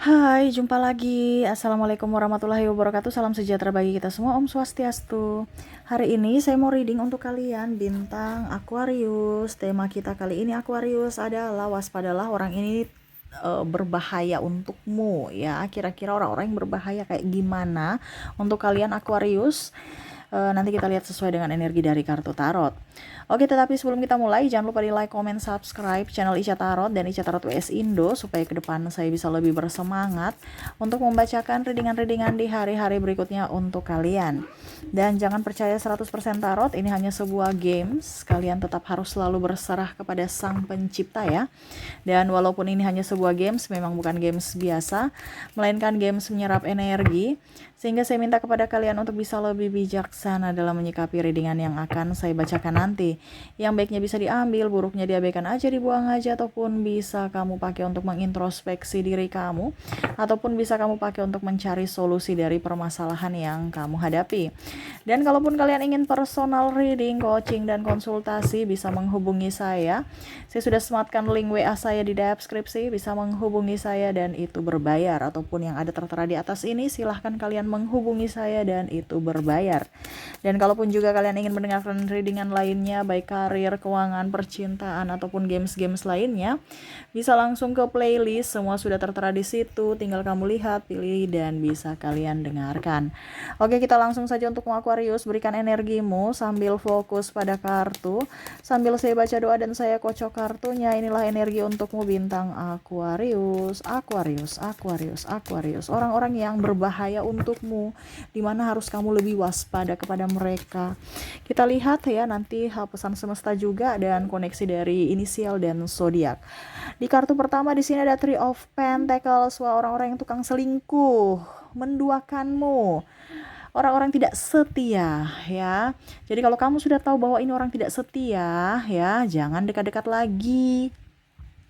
Hai, jumpa lagi. Assalamualaikum warahmatullahi wabarakatuh. Salam sejahtera bagi kita semua. Om Swastiastu. Hari ini saya mau reading untuk kalian bintang Aquarius. Tema kita kali ini Aquarius adalah waspadalah orang ini berbahaya untukmu ya. Kira-kira orang-orang yang berbahaya kayak gimana untuk kalian Aquarius? Nanti kita lihat sesuai dengan energi dari kartu tarot. Oke, tetapi sebelum kita mulai, jangan lupa di like, comment, subscribe channel Ica Tarot dan Ica Tarot WS Indo supaya ke depan saya bisa lebih bersemangat untuk membacakan readingan-readingan di hari-hari berikutnya untuk kalian. Dan jangan percaya 100% tarot, ini hanya sebuah games. Kalian tetap harus selalu berserah kepada Sang Pencipta ya. Dan walaupun ini hanya sebuah games, memang bukan games biasa, melainkan games menyerap energi. Sehingga saya minta kepada kalian untuk bisa lebih bijaksana dalam menyikapi readingan yang akan saya bacakan nanti. Yang baiknya bisa diambil, buruknya diabaikan aja, dibuang aja, ataupun bisa kamu pakai untuk mengintrospeksi diri kamu, ataupun bisa kamu pakai untuk mencari solusi dari permasalahan yang kamu hadapi. Dan kalaupun kalian ingin personal reading, coaching, dan konsultasi, bisa menghubungi saya. Saya sudah sematkan link WA saya di deskripsi, bisa menghubungi saya dan itu berbayar. Ataupun yang ada tertera di atas ini, silahkan kalian menghubungi saya dan itu berbayar. Dan kalaupun juga kalian ingin mendengarkan readingan lainnya, baik karir, keuangan, percintaan, ataupun games-games lainnya, bisa langsung ke playlist, semua sudah tertera di situ, tinggal kamu lihat, pilih, dan bisa kalian dengarkan. Oke, kita langsung saja untuk Aquarius, berikan energimu sambil fokus pada kartu, sambil saya baca doa dan saya kocok kartunya. Inilah energi untukmu bintang Aquarius, Aquarius, Aquarius, Aquarius. Orang-orang yang berbahaya untukmu, dimana harus kamu lebih waspada kepada mereka. Kita lihat ya nanti pesan semesta juga dan koneksi dari inisial dan zodiak. Di kartu pertama di sini ada Three of Pentacles, orang-orang yang tukang selingkuh, menduakanmu. Orang-orang tidak setia ya. Jadi kalau kamu sudah tahu bahwa ini orang tidak setia ya, jangan dekat-dekat lagi.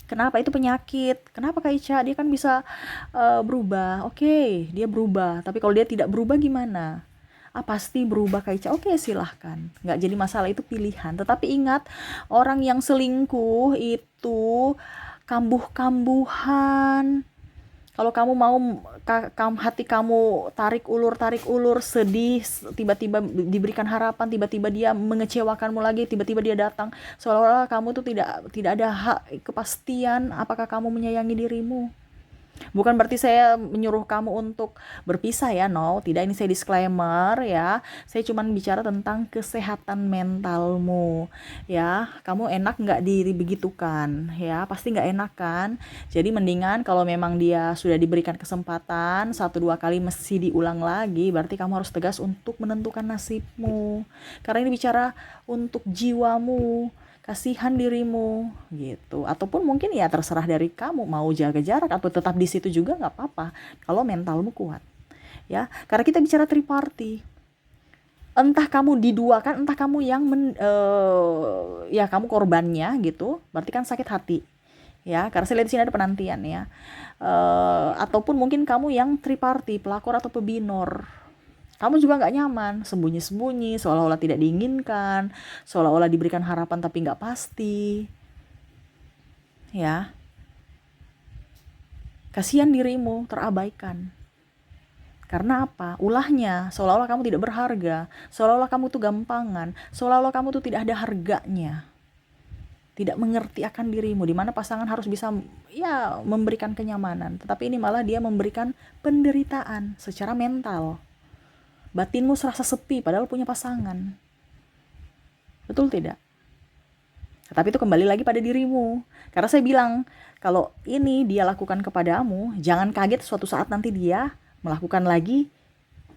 Kenapa? Itu penyakit. Kenapa Kak Ica? Dia kan bisa berubah. Oke, dia berubah. Tapi kalau dia tidak berubah gimana? Pasti berubah Kak Ica. Oke, silahkan. Nggak jadi masalah, itu pilihan. Tetapi ingat, orang yang selingkuh itu kambuh-kambuhan. Kalau kamu mau hati kamu tarik ulur sedih, tiba-tiba diberikan harapan, tiba-tiba dia mengecewakanmu lagi, tiba-tiba dia datang, seolah-olah kamu tuh tidak ada hak kepastian apakah kamu menyayangi dirimu. Bukan berarti saya menyuruh kamu untuk berpisah ya, no, tidak, ini saya disclaimer ya. Saya cuma bicara tentang kesehatan mentalmu ya. Kamu enak nggak dibegitukan ya, pasti nggak enak kan. Jadi mendingan kalau memang dia sudah diberikan kesempatan 1-2 kali mesti diulang lagi, berarti kamu harus tegas untuk menentukan nasibmu. Karena ini bicara untuk jiwamu, kasihan dirimu gitu. Ataupun mungkin ya terserah dari kamu mau jaga jarak atau tetap di situ juga nggak apa-apa kalau mentalmu kuat ya. Karena kita bicara triparty, entah kamu diduakan, entah kamu yang ya kamu korbannya gitu, berarti kan sakit hati ya. Karena saya lihat di sini ada penantian ya. Ataupun mungkin kamu yang triparty, pelakor atau pebinor, kamu juga nggak nyaman, sembunyi-sembunyi, seolah-olah tidak diinginkan, seolah-olah diberikan harapan tapi nggak pasti. Ya, kasihan dirimu, terabaikan. Karena apa? Ulahnya, seolah-olah kamu tidak berharga, seolah-olah kamu tuh gampangan, seolah-olah kamu tuh tidak ada harganya. Tidak mengerti akan dirimu, di mana pasangan harus bisa ya memberikan kenyamanan, tetapi ini malah dia memberikan penderitaan secara mental. Batinmu serasa sepi padahal punya pasangan. Betul tidak? Tapi itu kembali lagi pada dirimu. Karena saya bilang, kalau ini dia lakukan kepadamu, jangan kaget suatu saat nanti dia melakukan lagi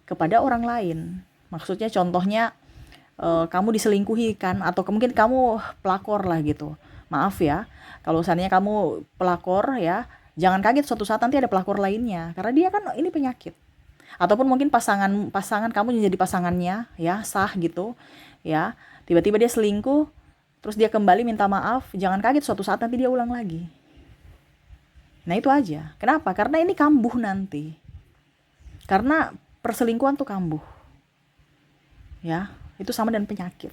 kepada orang lain. Maksudnya contohnya kamu diselingkuhi kan, atau mungkin kamu pelakor lah gitu. Maaf ya, kalau seandainya kamu pelakor ya, jangan kaget suatu saat nanti ada pelakor lainnya. Karena dia kan ini penyakit. Ataupun mungkin pasangan kamu jadi pasangannya ya, sah gitu ya, tiba-tiba dia selingkuh, terus dia kembali minta maaf, jangan kaget suatu saat nanti dia ulang lagi. Nah itu aja. Kenapa? Karena ini kambuh nanti. Karena perselingkuhan tuh kambuh ya, itu sama dengan penyakit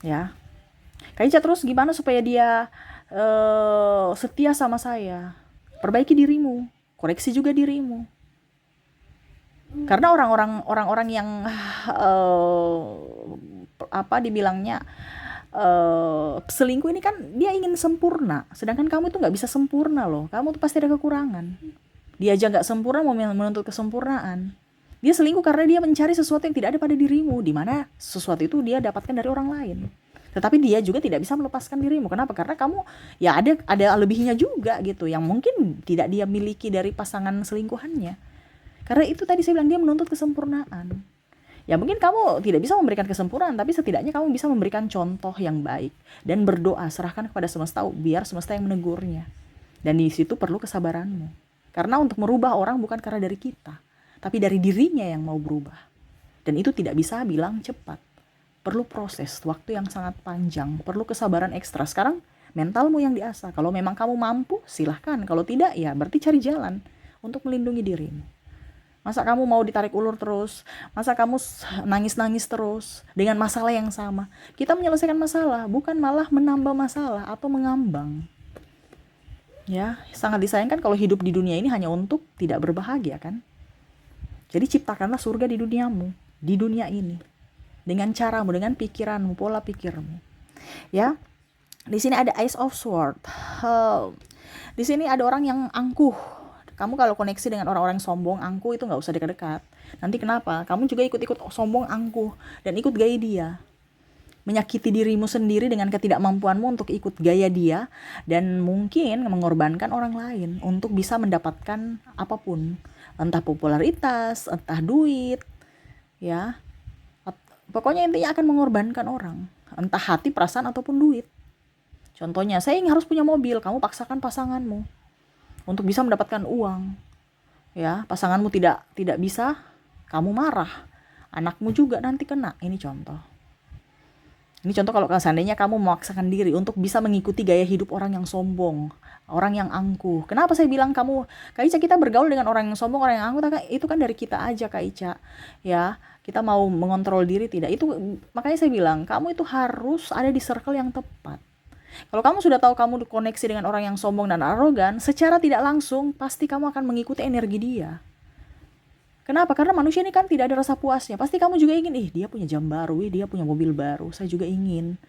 ya. Kayaknya terus gimana supaya dia setia sama saya? Perbaiki dirimu koreksi juga dirimu. Karena orang-orang yang dibilangnya selingkuh ini kan dia ingin sempurna, sedangkan kamu itu nggak bisa sempurna loh. Kamu tuh pasti ada kekurangan. Dia aja nggak sempurna mau menuntut kesempurnaan. Dia selingkuh karena dia mencari sesuatu yang tidak ada pada dirimu, di mana sesuatu itu dia dapatkan dari orang lain. Tetapi dia juga tidak bisa melepaskan dirimu. Kenapa? Karena kamu ya ada lebihnya juga gitu, yang mungkin tidak dia miliki dari pasangan selingkuhannya. Karena itu tadi saya bilang dia menuntut kesempurnaan. Ya mungkin kamu tidak bisa memberikan kesempurnaan, tapi setidaknya kamu bisa memberikan contoh yang baik. Dan berdoa, serahkan kepada semesta, biar semesta yang menegurnya. Dan di situ perlu kesabaranmu. Karena untuk merubah orang bukan karena dari kita, tapi dari dirinya yang mau berubah. Dan itu tidak bisa bilang cepat. Perlu proses, waktu yang sangat panjang, perlu kesabaran ekstra. Sekarang mentalmu yang diasah. Kalau memang kamu mampu, silahkan. Kalau tidak, ya berarti cari jalan untuk melindungi dirimu. Masa kamu mau ditarik ulur terus? Masa kamu nangis-nangis terus dengan masalah yang sama? Kita menyelesaikan masalah, bukan malah menambah masalah atau mengambang. Ya, sangat disayangkan kalau hidup di dunia ini hanya untuk tidak berbahagia kan? Jadi ciptakanlah surga di duniamu, di dunia ini. Dengan caramu, dengan pikiranmu, pola pikirmu. Ya. Di sini ada Ace of Swords. Di sini ada orang yang angkuh. Kamu kalau koneksi dengan orang-orang sombong, angkuh, itu nggak usah dekat-dekat. Nanti kenapa? Kamu juga ikut-ikut sombong, angkuh, dan ikut gaya dia. Menyakiti dirimu sendiri dengan ketidakmampuanmu untuk ikut gaya dia, dan mungkin mengorbankan orang lain untuk bisa mendapatkan apapun. Entah popularitas, entah duit, ya. Pokoknya intinya akan mengorbankan orang. Entah hati, perasaan, ataupun duit. Contohnya, saya harus punya mobil, kamu paksakan pasanganmu untuk bisa mendapatkan uang. Ya, pasanganmu tidak bisa, kamu marah. Anakmu juga nanti kena. Ini contoh. Ini contoh kalau seandainya kamu memaksakan diri untuk bisa mengikuti gaya hidup orang yang sombong, orang yang angkuh. Kenapa saya bilang kamu, Kak Ica, kita bergaul dengan orang yang sombong, orang yang angkuh, itu kan dari kita aja, Kak Ica. Ya, kita mau mengontrol diri tidak. Itu makanya saya bilang, kamu itu harus ada di circle yang tepat. Kalau kamu sudah tahu kamu koneksi dengan orang yang sombong dan arogan, secara tidak langsung pasti kamu akan mengikuti energi dia. Kenapa? Karena manusia ini kan tidak ada rasa puasnya. Pasti kamu juga ingin, dia punya jam baru, dia punya mobil baru, saya juga ingin.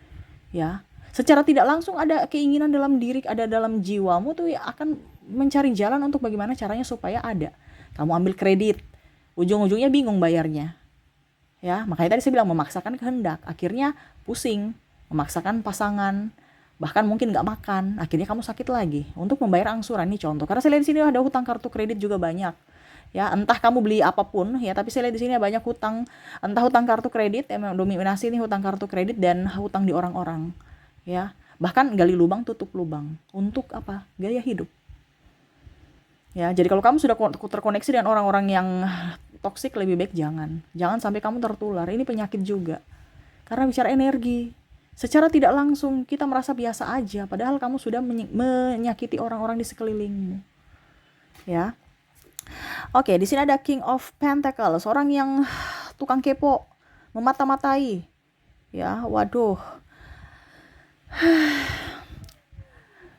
Ya, secara tidak langsung ada keinginan dalam diri, ada dalam jiwamu tuh ya, akan mencari jalan untuk bagaimana caranya supaya ada. Kamu ambil kredit, ujung-ujungnya bingung bayarnya. Ya, makanya tadi saya bilang memaksakan kehendak, akhirnya pusing, memaksakan pasangan. Bahkan mungkin nggak makan, akhirnya kamu sakit lagi untuk membayar angsuran. Ini contoh. Karena saya lihat di sini ada hutang kartu kredit juga banyak. Ya, entah kamu beli apapun ya, tapi saya lihat di sini banyak hutang, entah hutang kartu kredit, dominasi ini hutang kartu kredit dan hutang di orang-orang. Ya, bahkan gali lubang tutup lubang. Untuk apa? Gaya hidup. Ya, jadi kalau kamu sudah terkoneksi dengan orang-orang yang toksik, lebih baik jangan sampai kamu tertular. Ini penyakit juga. Karena bicara energi. Secara tidak langsung kita merasa biasa aja, padahal kamu sudah menyakiti orang-orang di sekelilingmu. Ya. Oke, di sini ada King of Pentacles, orang yang tukang kepo, memata-matai. Ya, waduh.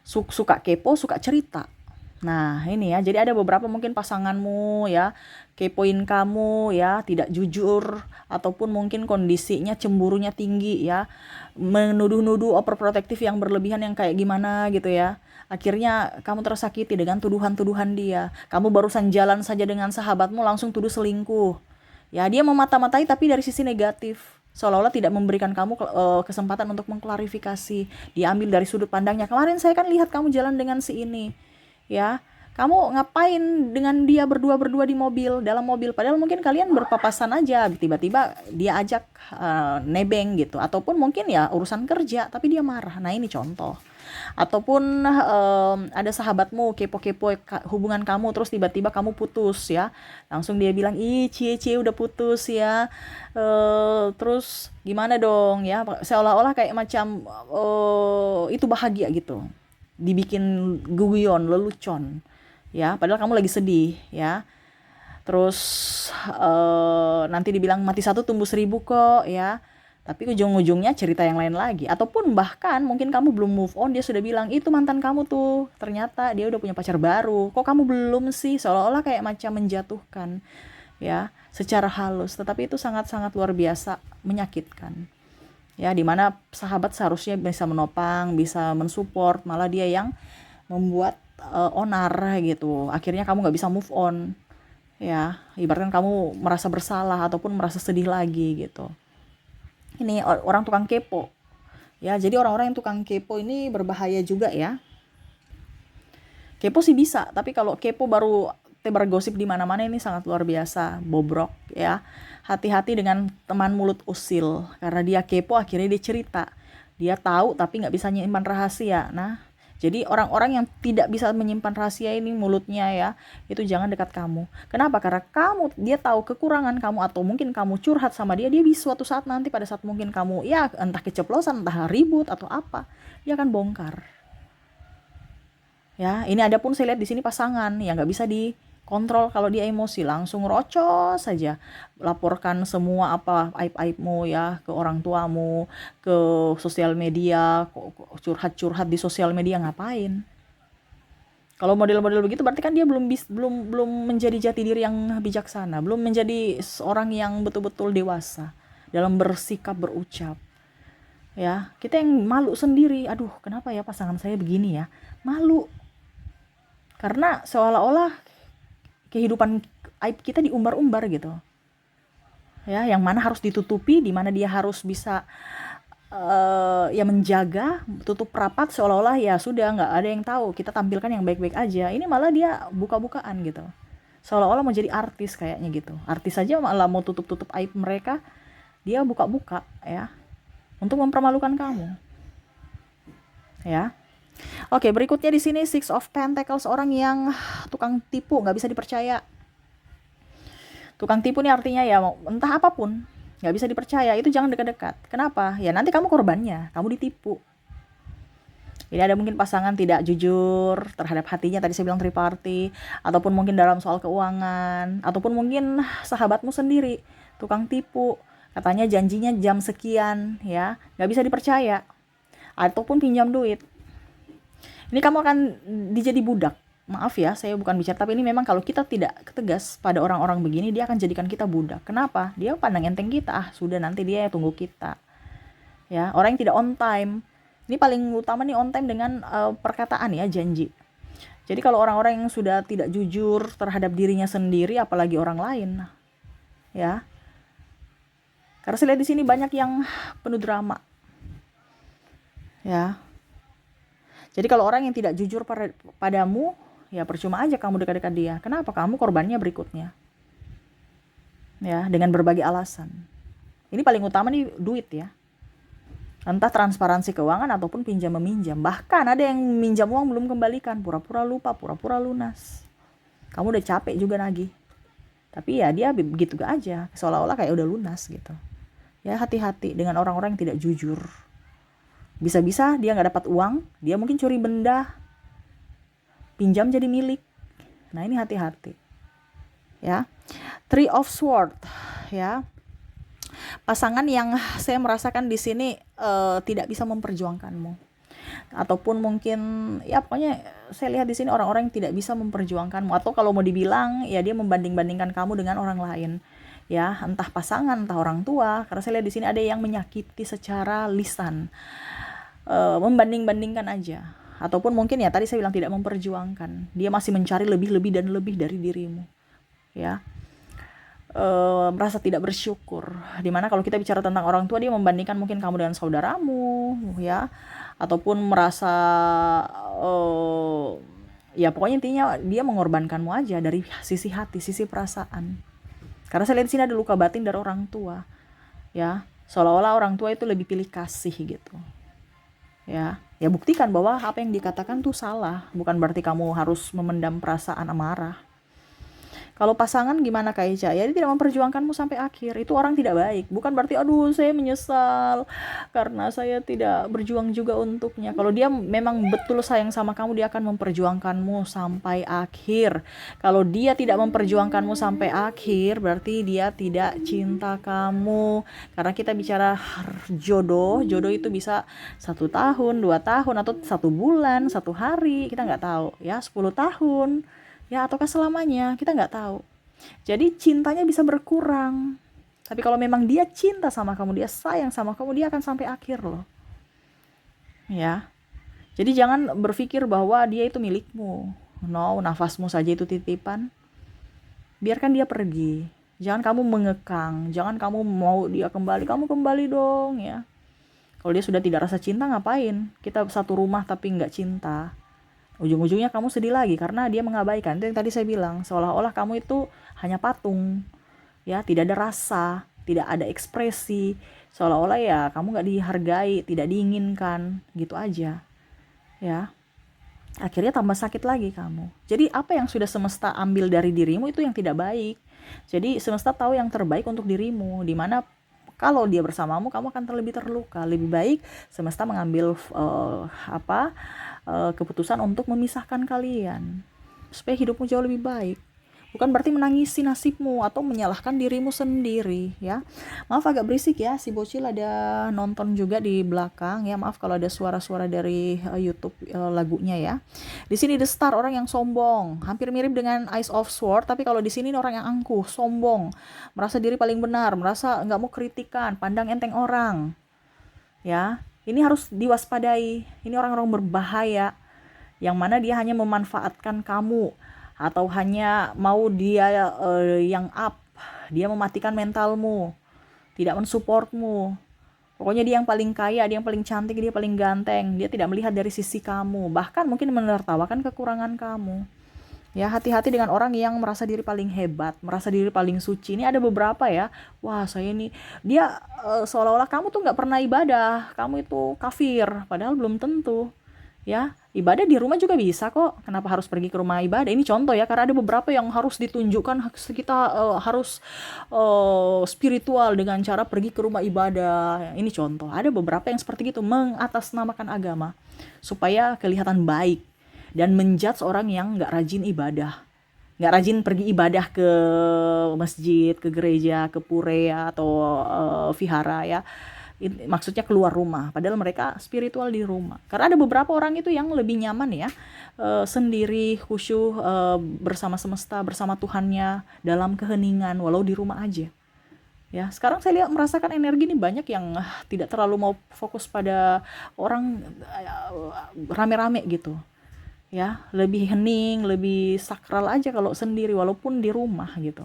Suka kepo, suka cerita. Nah, ini ya, jadi ada beberapa mungkin pasanganmu ya, kepoin kamu ya, tidak jujur, ataupun mungkin kondisinya cemburunya tinggi ya, menuduh-nuduh overprotective yang berlebihan yang kayak gimana gitu ya. Akhirnya kamu tersakiti dengan tuduhan-tuduhan dia. Kamu barusan jalan saja dengan sahabatmu langsung tuduh selingkuh. Ya, dia memata-matai tapi dari sisi negatif. Seolah-olah tidak memberikan kamu kesempatan untuk mengklarifikasi. Diambil dari sudut pandangnya. Kemarin saya kan lihat kamu jalan dengan si ini. Ya, kamu ngapain dengan dia berdua di mobil, dalam mobil, padahal mungkin kalian berpapasan aja, tiba-tiba dia ajak nebeng gitu, ataupun mungkin ya urusan kerja tapi dia marah. Nah, ini contoh. Ataupun ada sahabatmu kepo-kepo hubungan kamu, terus tiba-tiba kamu putus ya, langsung dia bilang, cie udah putus ya, terus gimana dong ya, seolah-olah kayak macam itu bahagia gitu, dibikin guyon, lelucon ya, padahal kamu lagi sedih ya. Terus nanti dibilang mati satu tumbuh 1000 kok ya, tapi ujung-ujungnya cerita yang lain lagi. Ataupun bahkan mungkin kamu belum move on, dia sudah bilang, itu mantan kamu tuh, ternyata dia udah punya pacar baru, kok kamu belum sih, seolah-olah kayak macam menjatuhkan, ya, secara halus. Tetapi itu sangat-sangat luar biasa menyakitkan, ya, dimana sahabat seharusnya bisa menopang, bisa mensupport, malah dia yang membuat onar gitu. Akhirnya kamu nggak bisa move on, ya, ibaratkan kamu merasa bersalah ataupun merasa sedih lagi gitu. Ini orang tukang kepo, ya. Jadi orang-orang yang tukang kepo ini berbahaya juga, ya. Kepo sih bisa, tapi kalau kepo baru tebar gosip di mana-mana, ini sangat luar biasa, bobrok, ya. Hati-hati dengan teman mulut usil, karena dia kepo akhirnya dia cerita. Dia tahu tapi nggak bisa menyimpan rahasia. Nah, jadi orang-orang yang tidak bisa menyimpan rahasia ini mulutnya, ya, itu jangan dekat kamu. Kenapa? Karena dia tahu kekurangan kamu, atau mungkin kamu curhat sama dia bisa suatu saat nanti, pada saat mungkin kamu, ya, entah keceplosan, entah ribut atau apa, dia akan bongkar. Ya, ini ada pun saya lihat di sini pasangan yang nggak bisa dikontrol, kalau dia emosi langsung rocos saja, laporkan semua apa aib-aibmu, ya, ke orang tuamu, ke sosial media, curhat-curhat di sosial media. Ngapain? Kalau model-model begitu berarti kan dia belum menjadi jati diri yang bijaksana, belum menjadi seorang yang betul-betul dewasa dalam bersikap, berucap. Ya, kita yang malu sendiri. Aduh, kenapa ya pasangan saya begini, ya? Malu. Karena seolah-olah kehidupan aib kita diumbar-umbar gitu. Ya, yang mana harus ditutupi, di mana dia harus bisa ya menjaga, tutup rapat, seolah-olah ya sudah nggak ada yang tahu, kita tampilkan yang baik-baik aja. Ini malah dia buka-bukaan gitu, seolah-olah mau jadi artis kayaknya gitu. Artis aja malah mau tutup-tutup aib mereka, dia buka-buka, ya, untuk mempermalukan kamu, ya. Oke, berikutnya di sini Six of Pentacles, orang yang tukang tipu, nggak bisa dipercaya. Tukang tipu nih artinya ya entah apapun, nggak bisa dipercaya, itu jangan dekat-dekat. Kenapa? Ya nanti kamu korbannya, kamu ditipu. Jadi ada mungkin pasangan tidak jujur terhadap hatinya, tadi saya bilang triparty, ataupun mungkin dalam soal keuangan, ataupun mungkin sahabatmu sendiri, tukang tipu, katanya janjinya jam sekian, ya, nggak bisa dipercaya, ataupun pinjam duit. Ini kamu akan dijadi budak. Maaf ya, saya bukan bicara, tapi ini memang kalau kita tidak tegas pada orang-orang begini, dia akan jadikan kita budak. Kenapa? Dia pandang enteng kita. Sudah, nanti dia tunggu kita. Ya, orang yang tidak on time. Ini paling utama nih, on time dengan perkataan, ya, janji. Jadi kalau orang-orang yang sudah tidak jujur terhadap dirinya sendiri, apalagi orang lain, ya. Karena saya lihat di sini banyak yang penuh drama. Ya. Jadi kalau orang yang tidak jujur padamu, ya percuma aja kamu dekat-dekat dia. Kenapa? Kamu korbannya berikutnya. Ya, dengan berbagai alasan. Ini paling utama nih duit, ya. Entah transparansi keuangan ataupun pinjam-meminjam. Bahkan ada yang minjam uang belum kembalikan, pura-pura lupa, pura-pura lunas. Kamu udah capek juga nagih. Tapi ya dia begitu aja, seolah-olah kayak udah lunas gitu. Ya, hati-hati dengan orang-orang yang tidak jujur. Bisa-bisa dia nggak dapat uang, dia mungkin curi benda, pinjam jadi milik. Nah, ini hati-hati, ya. Three of Swords, ya. Pasangan yang saya merasakan di sini tidak bisa memperjuangkanmu, ataupun mungkin ya pokoknya saya lihat di sini orang-orang yang tidak bisa memperjuangkanmu, atau kalau mau dibilang ya dia membanding-bandingkan kamu dengan orang lain, ya, entah pasangan, entah orang tua. Karena saya lihat di sini ada yang menyakiti secara lisan. Membanding-bandingkan aja, ataupun mungkin ya tadi saya bilang tidak memperjuangkan, dia masih mencari lebih dan lebih dari dirimu, ya. Merasa tidak bersyukur, dimana kalau kita bicara tentang orang tua, dia membandingkan mungkin kamu dengan saudaramu, ya, ataupun merasa ya pokoknya intinya dia mengorbankanmu aja dari sisi hati, sisi perasaan. Karena saya lihat di sini ada luka batin dari orang tua, ya, seolah-olah orang tua itu lebih pilih kasih gitu. Ya buktikan bahwa apa yang dikatakan tuh salah, bukan berarti kamu harus memendam perasaan amarah. Kalau pasangan gimana Kak Eca? Ya dia tidak memperjuangkanmu sampai akhir. Itu orang tidak baik. Bukan berarti aduh saya menyesal karena saya tidak berjuang juga untuknya. Kalau dia memang betul sayang sama kamu, dia akan memperjuangkanmu sampai akhir. Kalau dia tidak memperjuangkanmu sampai akhir, berarti dia tidak cinta kamu. Karena kita bicara jodoh, jodoh itu bisa 1 tahun, 2 tahun, atau 1 bulan, 1 hari, kita nggak tahu ya, 10 tahun ya, ataukah selamanya, kita nggak tahu. Jadi cintanya bisa berkurang, tapi kalau memang dia cinta sama kamu, dia sayang sama kamu, dia akan sampai akhir loh ya. Jadi jangan berpikir bahwa dia itu milikmu. No, nafasmu saja itu titipan. Biarkan dia pergi, jangan kamu mengekang, jangan kamu mau dia kembali, kamu kembali dong ya. Kalau dia sudah tidak rasa cinta, ngapain kita satu rumah tapi nggak cinta? Ujung-ujungnya kamu sedih lagi karena dia mengabaikan. Itu yang tadi saya bilang, seolah-olah kamu itu hanya patung ya, tidak ada rasa, tidak ada ekspresi, seolah-olah ya kamu nggak dihargai, tidak diinginkan, gitu aja ya. Akhirnya tambah sakit lagi kamu. Jadi apa yang sudah semesta ambil dari dirimu itu yang tidak baik. Jadi semesta tahu yang terbaik untuk dirimu, dimana kalau dia bersamamu kamu akan lebih terluka. Lebih baik semesta mengambil keputusan untuk memisahkan kalian supaya hidupmu jauh lebih baik. Bukan berarti menangisi nasibmu atau menyalahkan dirimu sendiri ya. Maaf agak berisik ya, si bocil ada nonton juga di belakang ya. Maaf kalau ada suara-suara dari YouTube lagunya ya. Di sini The Star, orang yang sombong, hampir mirip dengan Ice of Sword, tapi kalau di sini orang yang angkuh, sombong, merasa diri paling benar, merasa nggak mau kritikan, pandang enteng orang ya. Ini harus diwaspadai. Ini orang-orang berbahaya yang mana dia hanya memanfaatkan kamu atau hanya mau dia yang up, dia mematikan mentalmu, tidak mensupportmu. Pokoknya dia yang paling kaya, dia yang paling cantik, dia paling ganteng, dia tidak melihat dari sisi kamu, bahkan mungkin menertawakan kekurangan kamu. Ya, hati-hati dengan orang yang merasa diri paling hebat, merasa diri paling suci. Ini ada beberapa ya, wah saya ini, dia seolah-olah kamu tuh nggak pernah ibadah, kamu itu kafir, padahal belum tentu. Ya, ibadah di rumah juga bisa kok. Kenapa harus pergi ke rumah ibadah? Ini contoh ya, karena ada beberapa yang harus ditunjukkan kita harus spiritual dengan cara pergi ke rumah ibadah. Ini contoh. Ada beberapa yang seperti itu, mengatasnamakan agama supaya kelihatan baik dan menjudge orang yang nggak rajin ibadah, nggak rajin pergi ibadah ke masjid, ke gereja, ke pura atau vihara ya. Maksudnya keluar rumah, padahal mereka spiritual di rumah. Karena ada beberapa orang itu yang lebih nyaman ya, sendiri, khusyuk, bersama semesta, bersama Tuhannya, dalam keheningan, walau di rumah aja. Ya, sekarang saya lihat merasakan energi ini banyak yang tidak terlalu mau fokus pada orang rame-rame gitu. Ya, lebih hening, lebih sakral aja kalau sendiri, walaupun di rumah gitu.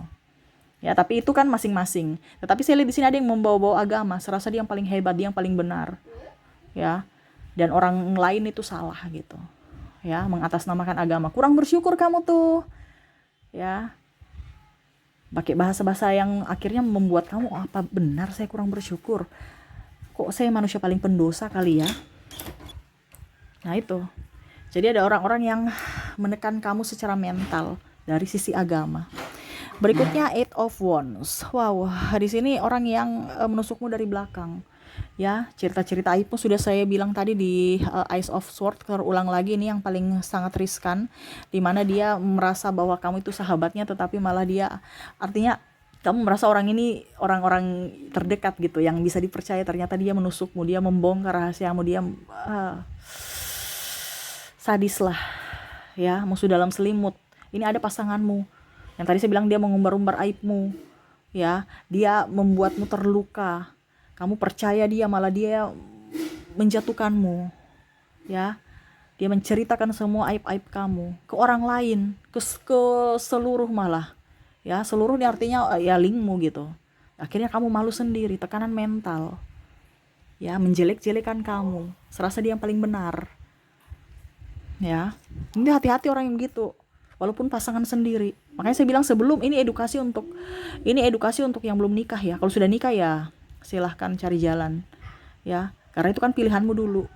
Ya, tapi itu kan masing-masing. Tetapi saya lihat di sini ada yang membawa-bawa agama, serasa dia yang paling hebat, dia yang paling benar. Ya. Dan orang lain itu salah gitu. Ya, mengatasnamakan agama. Kurang bersyukur kamu tuh. Ya. Pakai bahasa-bahasa yang akhirnya membuat kamu, apa benar saya kurang bersyukur? Kok saya manusia paling pendosa kali ya? Nah, itu. Jadi ada orang-orang yang menekan kamu secara mental dari sisi agama. Berikutnya Eight of Wands. Wow, di sini orang yang menusukmu dari belakang. Ya, cerita-cerita aibmu sudah saya bilang tadi di Ice of Sword. Terulang lagi, ini yang paling sangat riskan, dimana dia merasa bahwa kamu itu sahabatnya, tetapi malah dia, artinya kamu merasa orang ini orang-orang terdekat gitu, yang bisa dipercaya, ternyata dia menusukmu, dia membongkar rahasiamu, dia sadis lah ya, musuh dalam selimut. Ini ada pasanganmu yang tadi saya bilang dia mengumbar-umbar aibmu ya, dia membuatmu terluka, kamu percaya dia, malah dia menjatuhkanmu ya. Dia menceritakan semua aib-aib kamu ke orang lain, ke seluruh malah ya, seluruh ini artinya ya linkmu gitu. Akhirnya kamu malu sendiri, tekanan mental ya, menjelek-jelekan kamu, serasa dia yang paling benar ya. Ini hati-hati orang yang gitu, walaupun pasangan sendiri. Makanya saya bilang sebelum ini edukasi untuk yang belum nikah ya. Kalau sudah nikah ya silahkan cari jalan ya, karena itu kan pilihanmu dulu.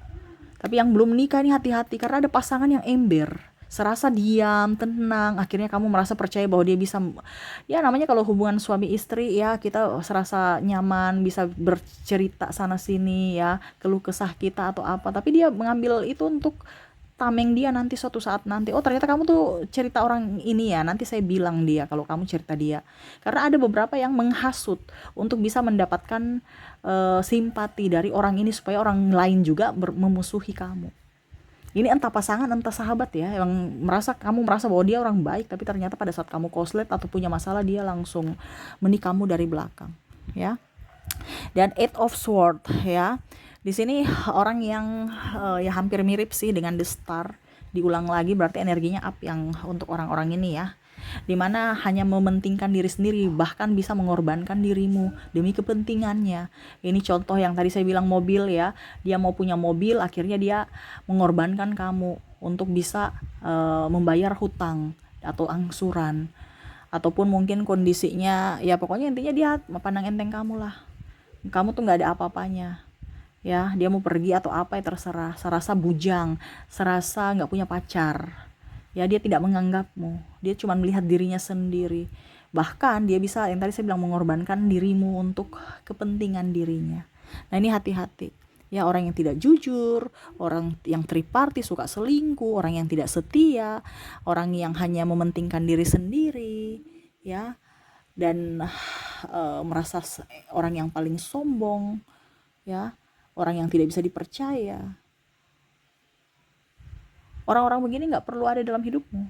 Tapi yang belum nikah ini hati-hati, karena ada pasangan yang ember, serasa diam, tenang, akhirnya kamu merasa percaya bahwa dia bisa, ya namanya kalau hubungan suami istri ya, kita serasa nyaman, bisa bercerita sana sini ya, keluh kesah kita atau apa, tapi dia mengambil itu untuk tameng dia nanti suatu saat nanti, oh ternyata kamu tuh cerita orang ini ya, nanti saya bilang dia kalau kamu cerita dia. Karena ada beberapa yang menghasut untuk bisa mendapatkan simpati dari orang ini supaya orang lain juga memusuhi kamu. Ini entah pasangan entah sahabat ya, yang kamu merasa bahwa dia orang baik, tapi ternyata pada saat kamu koslet atau punya masalah dia langsung menikam kamu dari belakang ya. Dan Eight of Sword ya, di sini orang yang ya hampir mirip sih dengan The Star, diulang lagi berarti energinya up yang untuk orang-orang ini ya, dimana hanya mementingkan diri sendiri, bahkan bisa mengorbankan dirimu demi kepentingannya. Ini contoh yang tadi saya bilang mobil ya, dia mau punya mobil, akhirnya dia mengorbankan kamu untuk bisa membayar hutang atau angsuran, ataupun mungkin kondisinya ya pokoknya intinya dia pandang enteng kamu lah, kamu tuh nggak ada apa-apanya ya, dia mau pergi atau apa ya terserah, serasa bujang, serasa nggak punya pacar ya, dia tidak menganggapmu, dia cuma melihat dirinya sendiri, bahkan dia bisa yang tadi saya bilang mengorbankan dirimu untuk kepentingan dirinya. Nah ini hati-hati ya, orang yang tidak jujur, orang yang triparty, suka selingkuh, orang yang tidak setia, orang yang hanya mementingkan diri sendiri ya, dan merasa orang yang paling sombong ya, orang yang tidak bisa dipercaya. Orang-orang begini nggak perlu ada dalam hidupmu.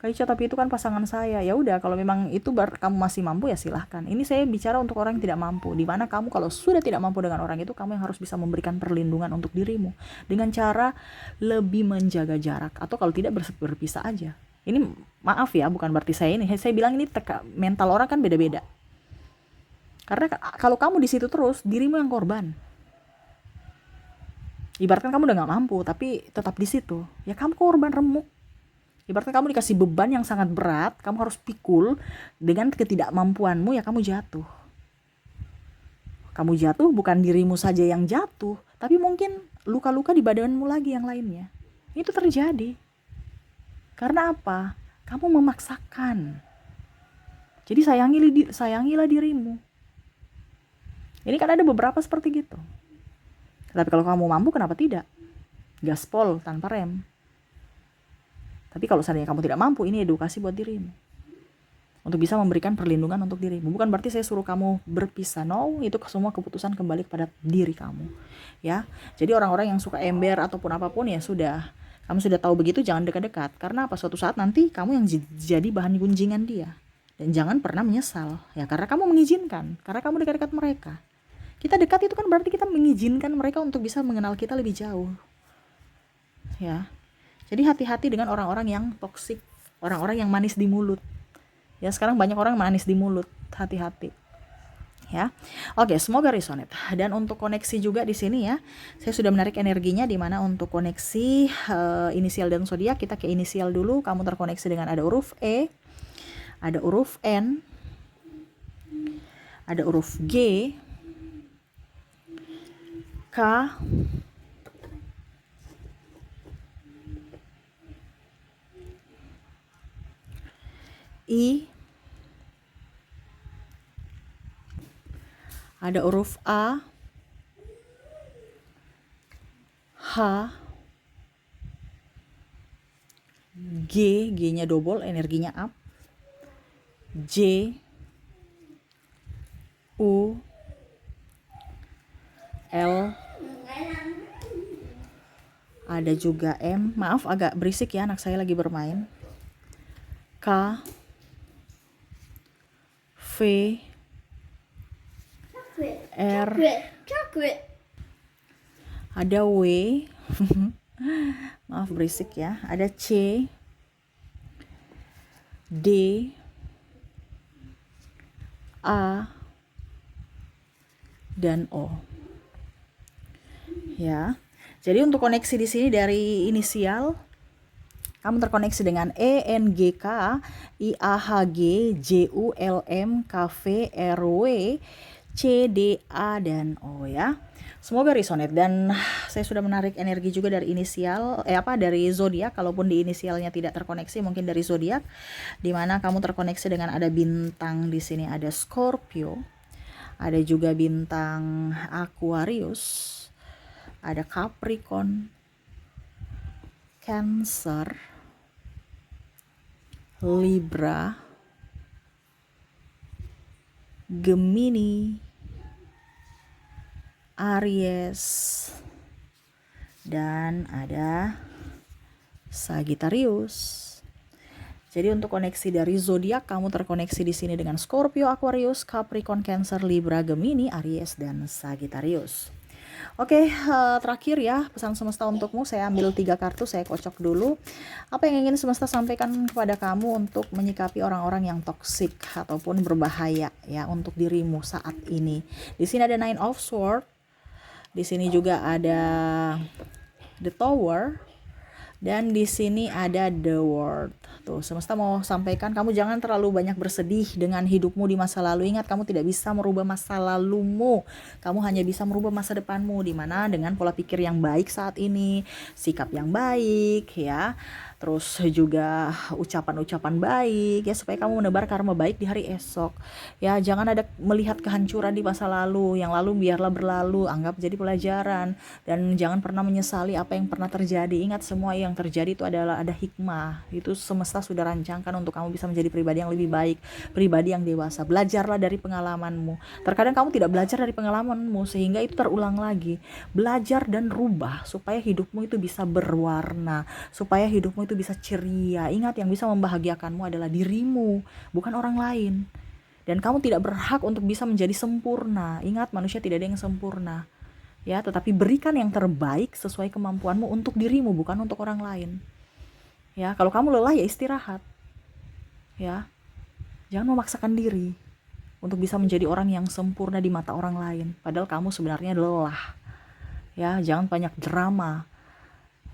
Kaica, tapi itu kan pasangan saya. Ya udah, kalau memang itu kamu masih mampu ya silahkan. Ini saya bicara untuk orang yang tidak mampu. Dimana kamu kalau sudah tidak mampu dengan orang itu, kamu yang harus bisa memberikan perlindungan untuk dirimu dengan cara lebih menjaga jarak, atau kalau tidak berpisah aja. Ini maaf ya, bukan berarti saya bilang ini mental orang kan beda-beda. Karena kalau kamu di situ terus, dirimu yang korban. Ibaratkan kamu udah nggak mampu, tapi tetap di situ, ya kamu korban remuk. Ibaratkan kamu dikasih beban yang sangat berat, kamu harus pikul, dengan ketidakmampuanmu ya kamu jatuh. Kamu jatuh, bukan dirimu saja yang jatuh, tapi mungkin luka-luka di badanmu lagi yang lainnya. Itu terjadi. Karena apa? Kamu memaksakan. Jadi sayangilah dirimu. Ini kan ada beberapa seperti gitu. Tapi kalau kamu mampu, kenapa tidak? Gaspol tanpa rem. Tapi kalau seandainya kamu tidak mampu, ini edukasi buat dirimu. Untuk bisa memberikan perlindungan untuk dirimu. Bukan berarti saya suruh kamu berpisah. No, itu semua keputusan kembali kepada diri kamu. Ya. Jadi orang-orang yang suka ember ataupun apapun ya sudah. Kamu sudah tahu begitu, jangan dekat-dekat. Karena apa? Suatu saat nanti kamu yang jadi bahan gunjingan dia. Dan jangan pernah menyesal. Ya, karena kamu mengizinkan. Karena kamu dekat-dekat mereka. Kita dekat itu kan berarti kita mengizinkan mereka untuk bisa mengenal kita lebih jauh. Ya. Jadi hati-hati dengan orang-orang yang toksik, orang-orang yang manis di mulut. Ya, sekarang banyak orang manis di mulut, hati-hati. Ya. Oke, semoga resonate. Dan untuk koneksi juga di sini ya, saya sudah menarik energinya, di mana untuk koneksi inisial dan zodiak, kita ke inisial dulu. Kamu terkoneksi dengan ada huruf E, ada huruf N, ada huruf G, K, I, ada huruf A, H, G, G-nya double, energinya up, J, U, L, ada juga M. Maaf agak berisik ya, anak saya lagi bermain. K, V, R, ada W. Maaf berisik ya. Ada C, D, A, dan O. Ya. Jadi untuk koneksi di sini dari inisial, kamu terkoneksi dengan E, N, G, K, I, A, H, G, J, U, L, M, K, V, R, W, C, D, A, dan O ya. Semoga resonate. Dan saya sudah menarik energi juga dari inisial dari zodiak. Kalaupun di inisialnya tidak terkoneksi, mungkin dari zodiak, di mana kamu terkoneksi dengan ada bintang di sini, ada Scorpio, ada juga bintang Aquarius, ada Capricorn, Cancer, Libra, Gemini, Aries, dan ada Sagittarius. Jadi untuk koneksi dari zodiak, kamu terkoneksi di sini dengan Scorpio, Aquarius, Capricorn, Cancer, Libra, Gemini, Aries, dan Sagittarius. Oke, terakhir ya pesan semesta untukmu. Saya ambil 3 kartu, saya kocok dulu. Apa yang ingin semesta sampaikan kepada kamu untuk menyikapi orang-orang yang toksik ataupun berbahaya ya untuk dirimu saat ini. Di sini ada Nine of Swords. Di sini juga ada The Tower, dan di sini ada The World. Tuh, semesta mau sampaikan kamu jangan terlalu banyak bersedih dengan hidupmu di masa lalu. Ingat, kamu tidak bisa merubah masa lalumu. Kamu hanya bisa merubah masa depanmu, di mana dengan pola pikir yang baik saat ini, sikap yang baik ya. Terus juga ucapan-ucapan baik ya, supaya kamu menebar karma baik di hari esok. Ya, jangan ada melihat kehancuran di masa lalu. Yang lalu biarlah berlalu, anggap jadi pelajaran, dan jangan pernah menyesali apa yang pernah terjadi. Ingat, semua yang terjadi itu adalah ada hikmah. Itu semesta sudah rancangkan untuk kamu bisa menjadi pribadi yang lebih baik, pribadi yang dewasa. Belajarlah dari pengalamanmu. Terkadang kamu tidak belajar dari pengalamanmu sehingga itu terulang lagi. Belajar dan rubah supaya hidupmu itu bisa berwarna, supaya hidupmu itu bisa ceria. Ingat, yang bisa membahagiakanmu adalah dirimu, bukan orang lain. Dan kamu tidak berhak untuk bisa menjadi sempurna. Ingat, manusia tidak ada yang sempurna. Ya, tetapi berikan yang terbaik sesuai kemampuanmu untuk dirimu, bukan untuk orang lain. Ya, kalau kamu lelah ya istirahat. Ya. Jangan memaksakan diri untuk bisa menjadi orang yang sempurna di mata orang lain, padahal kamu sebenarnya lelah. Ya, jangan banyak drama.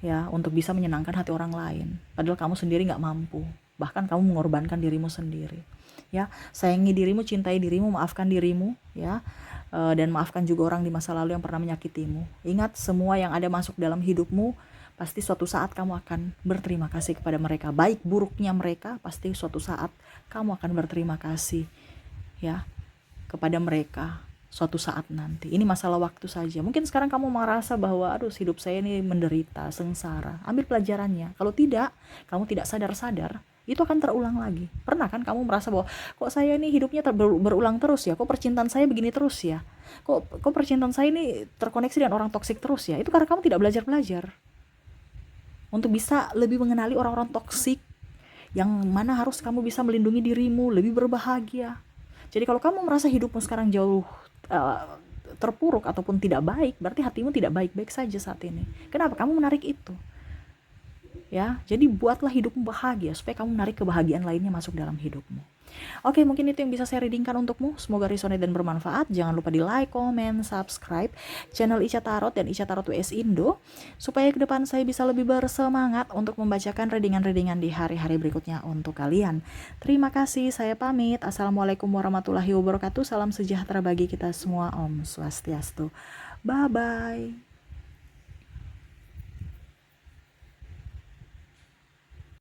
Ya, untuk bisa menyenangkan hati orang lain, padahal kamu sendiri nggak mampu. Bahkan kamu mengorbankan dirimu sendiri. Ya, sayangi dirimu, cintai dirimu, maafkan dirimu. Ya, dan maafkan juga orang di masa lalu yang pernah menyakitimu. Ingat, semua yang ada masuk dalam hidupmu, pasti suatu saat kamu akan berterima kasih kepada mereka. Baik buruknya mereka, pasti suatu saat kamu akan berterima kasih ya kepada mereka suatu saat nanti. Ini masalah waktu saja. Mungkin sekarang kamu merasa bahwa aduh, hidup saya ini menderita, sengsara. Ambil pelajarannya. Kalau tidak, kamu tidak sadar-sadar, itu akan terulang lagi. Pernah kan kamu merasa bahwa kok saya ini hidupnya berulang terus ya? Kok percintaan saya begini terus ya? Kok percintaan saya ini terkoneksi dengan orang toksik terus ya? Itu karena kamu tidak belajar untuk bisa lebih mengenali orang-orang toksik, yang mana harus kamu bisa melindungi dirimu, lebih berbahagia. Jadi kalau kamu merasa hidupmu sekarang jauh terpuruk ataupun tidak baik, berarti hatimu tidak baik-baik saja saat ini. Kenapa kamu menarik itu? Ya, jadi buatlah hidupmu bahagia supaya kamu menarik kebahagiaan lainnya masuk dalam hidupmu. Oke, mungkin itu yang bisa saya readingkan untukmu. Semoga resonate dan bermanfaat. Jangan lupa di like, comment, subscribe channel Ica Tarot dan Ica Tarot WS Indo, supaya ke depan saya bisa lebih bersemangat untuk membacakan readingan-readingan di hari-hari berikutnya untuk kalian. Terima kasih, saya pamit. Assalamualaikum warahmatullahi wabarakatuh. Salam sejahtera bagi kita semua. Om Swastiastu. Bye-bye.